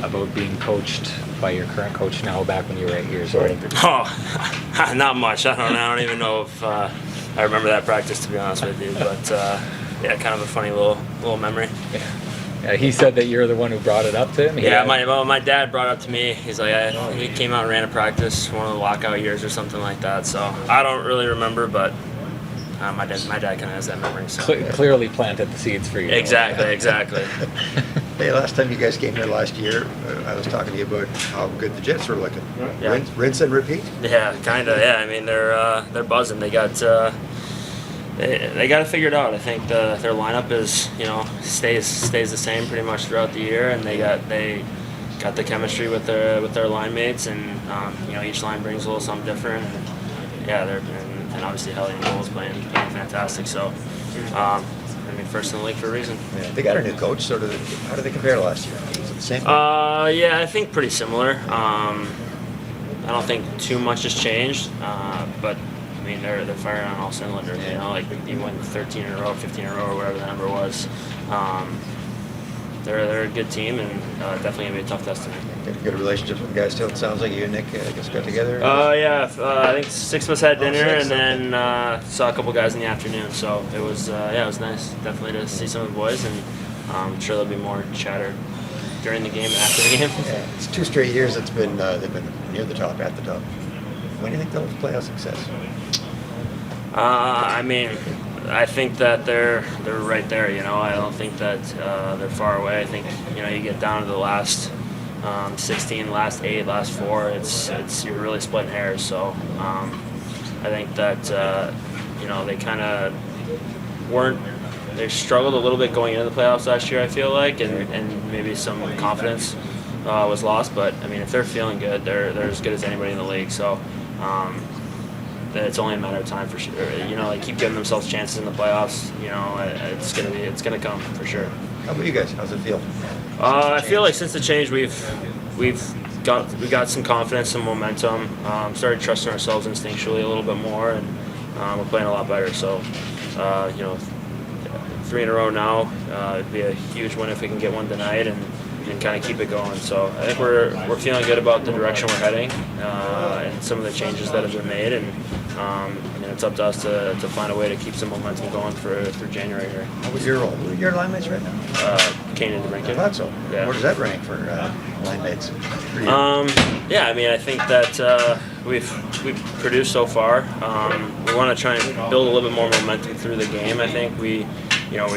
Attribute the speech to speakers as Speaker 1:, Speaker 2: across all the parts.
Speaker 1: about being coached by your current coach now back when you were 8 years old?
Speaker 2: Oh, not much. I don't even know if I remember that practice, to be honest with you. But yeah, kind of a funny little memory.
Speaker 1: Yeah, he said that you're the one who brought it up to him.
Speaker 2: Yeah, my dad brought it up to me. He's like, he came out and ran a practice one of the lockout years or something like that. So I don't really remember, but my dad kind of has that memory. So.
Speaker 1: Clearly planted the seeds for you.
Speaker 2: Exactly.
Speaker 3: Hey, last time you guys came here last year, I was talking to you about how good the Jets were looking.
Speaker 2: Yeah.
Speaker 3: Rinse and repeat.
Speaker 2: Yeah, kind of. Yeah, I mean they're buzzing. They got they got it figured out. I think their lineup is stays the same pretty much throughout the year, and they got the chemistry with their line mates, and each line brings a little something different. And, yeah, and obviously Helly and Noel's playing fantastic. So. I mean, first in the league for a reason.
Speaker 3: Yeah, they got a new coach. Sort of. How do they compare to last year? Is it the same?
Speaker 2: Yeah, I think pretty similar. I don't think too much has changed, but I mean they're firing on all cylinders.
Speaker 3: Yeah.
Speaker 2: Like you win 13 in a row, 15 in a row, or whatever the number was. They're a good team, and definitely gonna be a tough test to make.
Speaker 3: Got a good relationship with the guys too. It sounds like you and Nick just got together.
Speaker 2: Yeah, I think 6 of us had dinner,
Speaker 3: six,
Speaker 2: and then saw a couple guys in the afternoon. So it was it was nice, definitely to see some of the boys, and I'm sure there'll be more chatter during the game and after the game.
Speaker 3: Yeah, it's 2 straight years. They've been near the top, at the top. When do you think they'll have playoff success?
Speaker 2: I mean, I think that they're right there. I don't think that they're far away. I think you get down to the last 16, last 8, last 4. It's you're really splitting hairs. So I think that they kind of weren't. They struggled a little bit going into the playoffs last year. I feel like, and maybe some confidence was lost. But I mean, if they're feeling good, they're as good as anybody in the league. So. It's only a matter of time for sure. They keep giving themselves chances in the playoffs. It's gonna come for sure.
Speaker 3: How about you guys? How's it feel?
Speaker 2: I feel like since the change, we've got some confidence, some momentum. Started trusting ourselves instinctually a little bit more, and we're playing a lot better. So, 3 in a row now. It'd be a huge win if we can get one tonight and kind of keep it going. So I think we're feeling good about the direction we're heading and some of the changes that have been made, and it's up to us to find a way to keep some momentum going through January here.
Speaker 3: What was your role? Who are your line mates right now?
Speaker 2: Kane and DeBrincat.
Speaker 3: I thought so.
Speaker 2: Yeah.
Speaker 3: Where does that rank for line mates?
Speaker 2: Yeah, I mean, I think that we've produced so far. We want to try and build a little bit more momentum through the game. I think we've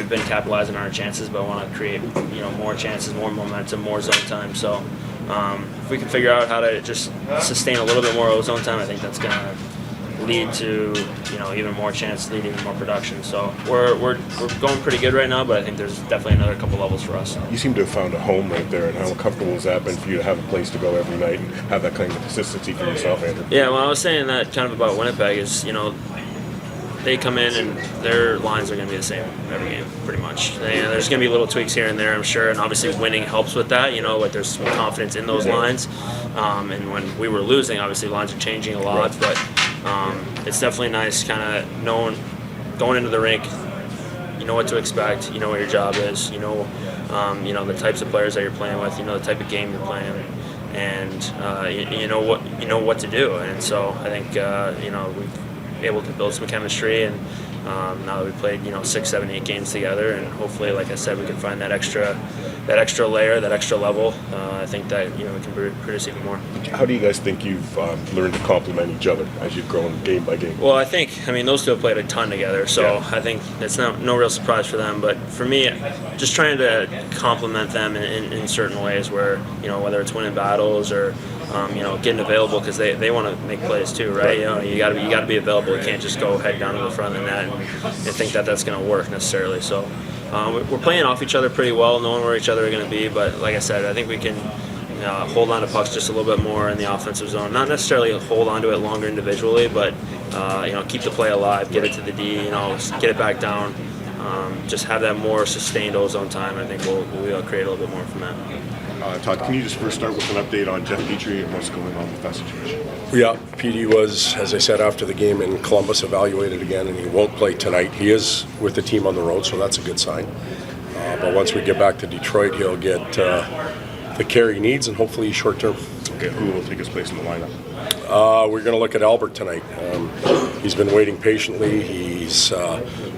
Speaker 2: been capitalizing on our chances, but want to create more chances, more momentum, more zone time. So if we can figure out how to just sustain a little bit more zone time, I think that's going to lead to even more chance, lead even more production. So we're going pretty good right now, but I think there's definitely another couple levels for us.
Speaker 4: You seem to have found a home right there, and how comfortable has that been for you to have a place to go every night and have that kind of consistency for yourself, Andrew?
Speaker 2: Yeah, well, I was saying that kind of about Winnipeg is they come in and their lines are going to be the same every game, pretty much. There's going to be little tweaks here and there, I'm sure, and obviously winning helps with that. Like there's some confidence in those lines. And when we were losing, obviously lines are changing a lot, but it's definitely nice kind of knowing going into the rink, you know what to expect, you know what your job is, the types of players that you're playing with, the type of game you're playing, and you know what to do. And so I think we've able to build some chemistry, and now that we've played 6, 7, 8 games together, and hopefully, like I said, we can find that extra layer, that extra level. I think that we can produce even more.
Speaker 4: How do you guys think you've learned to complement each other as you've grown game by game?
Speaker 2: Well, I mean those two have played a ton together, so I think it's no real surprise for them. But for me, just trying to complement them in certain ways, where whether it's winning battles or getting available, because they want to make plays too, right? You got to be available. You can't just go head down to the front of the net and think that that's going to work necessarily. So we're playing off each other pretty well, knowing where each other are going to be. But like I said, I think we can hold on to pucks just a little bit more in the offensive zone. Not necessarily hold on to it longer individually, but keep the play alive, get it to the D, get it back down. Just have that more sustained O-zone time. I think we'll create a little bit more from that.
Speaker 4: Todd, can you just first start with an update on Jeff Petrie and what's going on with that situation?
Speaker 5: Yeah, PD was, as I said, after the game in Columbus, evaluated again, and he won't play tonight. He is with the team on the road, so that's a good sign. But once we get back to Detroit, he'll get the care he needs, and hopefully short term.
Speaker 4: Okay, who will take his place in the lineup?
Speaker 5: We're going to look at Albert tonight. He's been waiting patiently. He's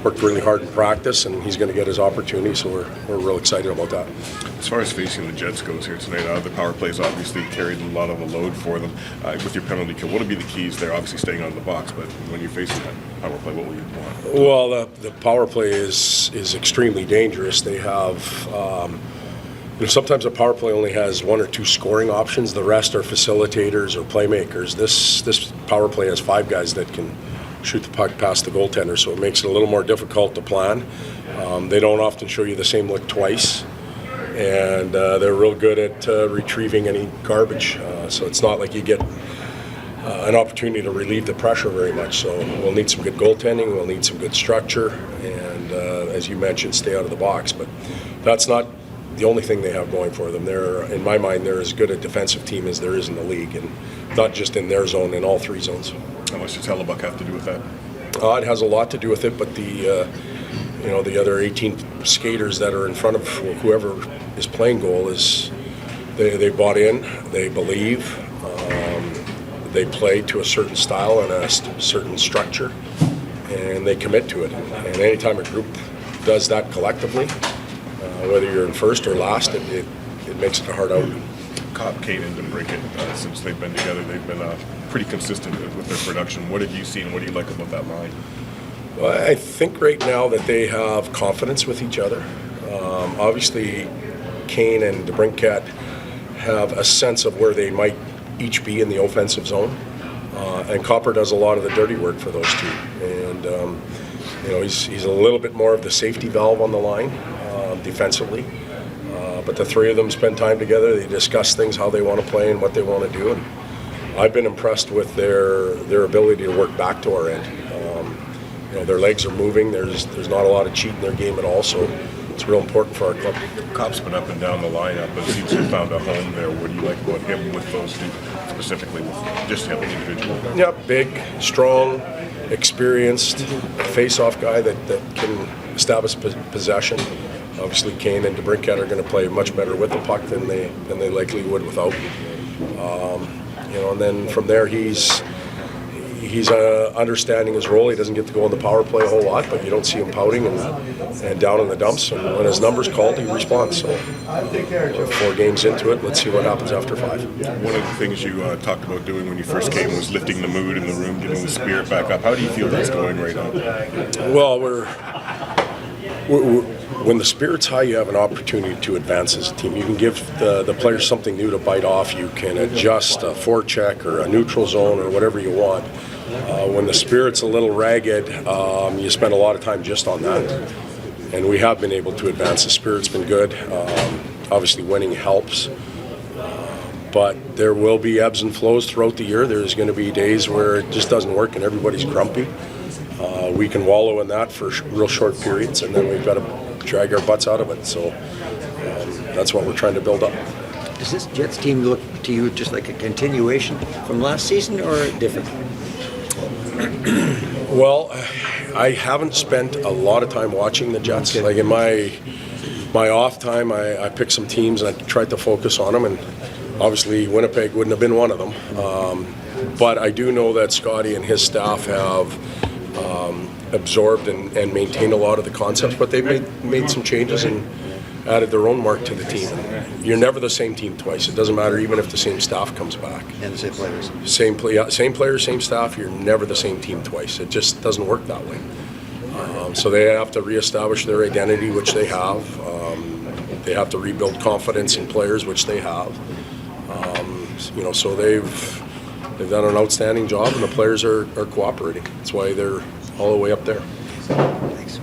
Speaker 5: worked really hard in practice, and he's going to get his opportunity, so we're real excited about that.
Speaker 4: As far as facing the Jets goes here tonight, the power plays obviously carried a lot of a load for them. With your penalty kill, what would be the keys there? Obviously staying out of the box, but when you're facing that power play, what will you want?
Speaker 5: Well, the power play is extremely dangerous. They have sometimes a power play only has one or two scoring options. The rest are facilitators or playmakers. This power play has 5 guys that can shoot the puck past the goaltender, so it makes it a little more difficult to plan. They don't often show you the same look twice, and they're real good at retrieving any garbage. So it's not like you get an opportunity to relieve the pressure very much. So we'll need some good goaltending, we'll need some good structure, and as you mentioned, stay out of the box. But that's not the only thing they have going for them. They're, in my mind, they're as good a defensive team as there is in the league, and not just in their zone, in all 3 zones.
Speaker 4: How much does Hellebuck have to do with that?
Speaker 5: It has a lot to do with it, but the other 18 skaters that are in front of whoever is playing goal is they bought in, they believe, they play to a certain style and a certain structure, and they commit to it. And anytime a group does that collectively, whether you're in first or last, it makes it a hard out.
Speaker 4: Copp, Kane, and DeBrincat, since they've been together, they've been pretty consistent with their production. What have you seen? What do you like about that line?
Speaker 5: Well, I think right now that they have confidence with each other. Obviously, Kane and DeBrincat have a sense of where they might each be in the offensive zone, and Copper does a lot of the dirty work for those 2. And he's a little bit more of the safety valve on the line defensively. But the 3 of them spend time together. They discuss things, how they want to play and what they want to do. And I've been impressed with their ability to work back to our end. Their legs are moving. There's not a lot of cheat in their game at all. So it's real important for our club.
Speaker 4: Copp's been up and down the lineup, but seems to have found a home there. What do you like about him with those 2, specifically with just him individually?
Speaker 5: Yeah, big, strong, experienced, face-off guy that can establish possession. Obviously, Kane and DeBrincat are going to play much better with the puck than they likely would without. And then from there, he's understanding his role. He doesn't get to go on the power play a whole lot, but you don't see him pouting and down in the dumps. And when his number's called, he responds. So 4 games into it, let's see what happens after 5.
Speaker 4: One of the things you talked about doing when you first came was lifting the mood in the room, getting the spirit back up. How do you feel that's going right now?
Speaker 5: Well, when the spirit's high, you have an opportunity to advance as a team. You can give the players something new to bite off. You can adjust a forecheck or a neutral zone or whatever you want. When the spirit's a little ragged, you spend a lot of time just on that. And we have been able to advance. The spirit's been good. Obviously, winning helps. But there will be ebbs and flows throughout the year. There's going to be days where it just doesn't work and everybody's grumpy. We can wallow in that for real short periods, and then we've got to drag our butts out of it. So that's what we're trying to build up.
Speaker 3: Does this Jets team look to you just like a continuation from last season or different?
Speaker 5: Well, I haven't spent a lot of time watching the Jets. Like in my off time, I picked some teams and I tried to focus on them, and obviously Winnipeg wouldn't have been one of them. But I do know that Scotty and his staff have absorbed and maintained a lot of the concepts, but they've made some changes and added their own mark to the team. You're never the same team twice. It doesn't matter even if the same staff comes back.
Speaker 3: And the same players.
Speaker 5: Same players, same staff. You're never the same team twice. It just doesn't work that way. So they have to reestablish their identity, which they have. They have to rebuild confidence in players, which they have. So they've done an outstanding job, and the players are cooperating. That's why they're all the way up there.
Speaker 3: Thanks.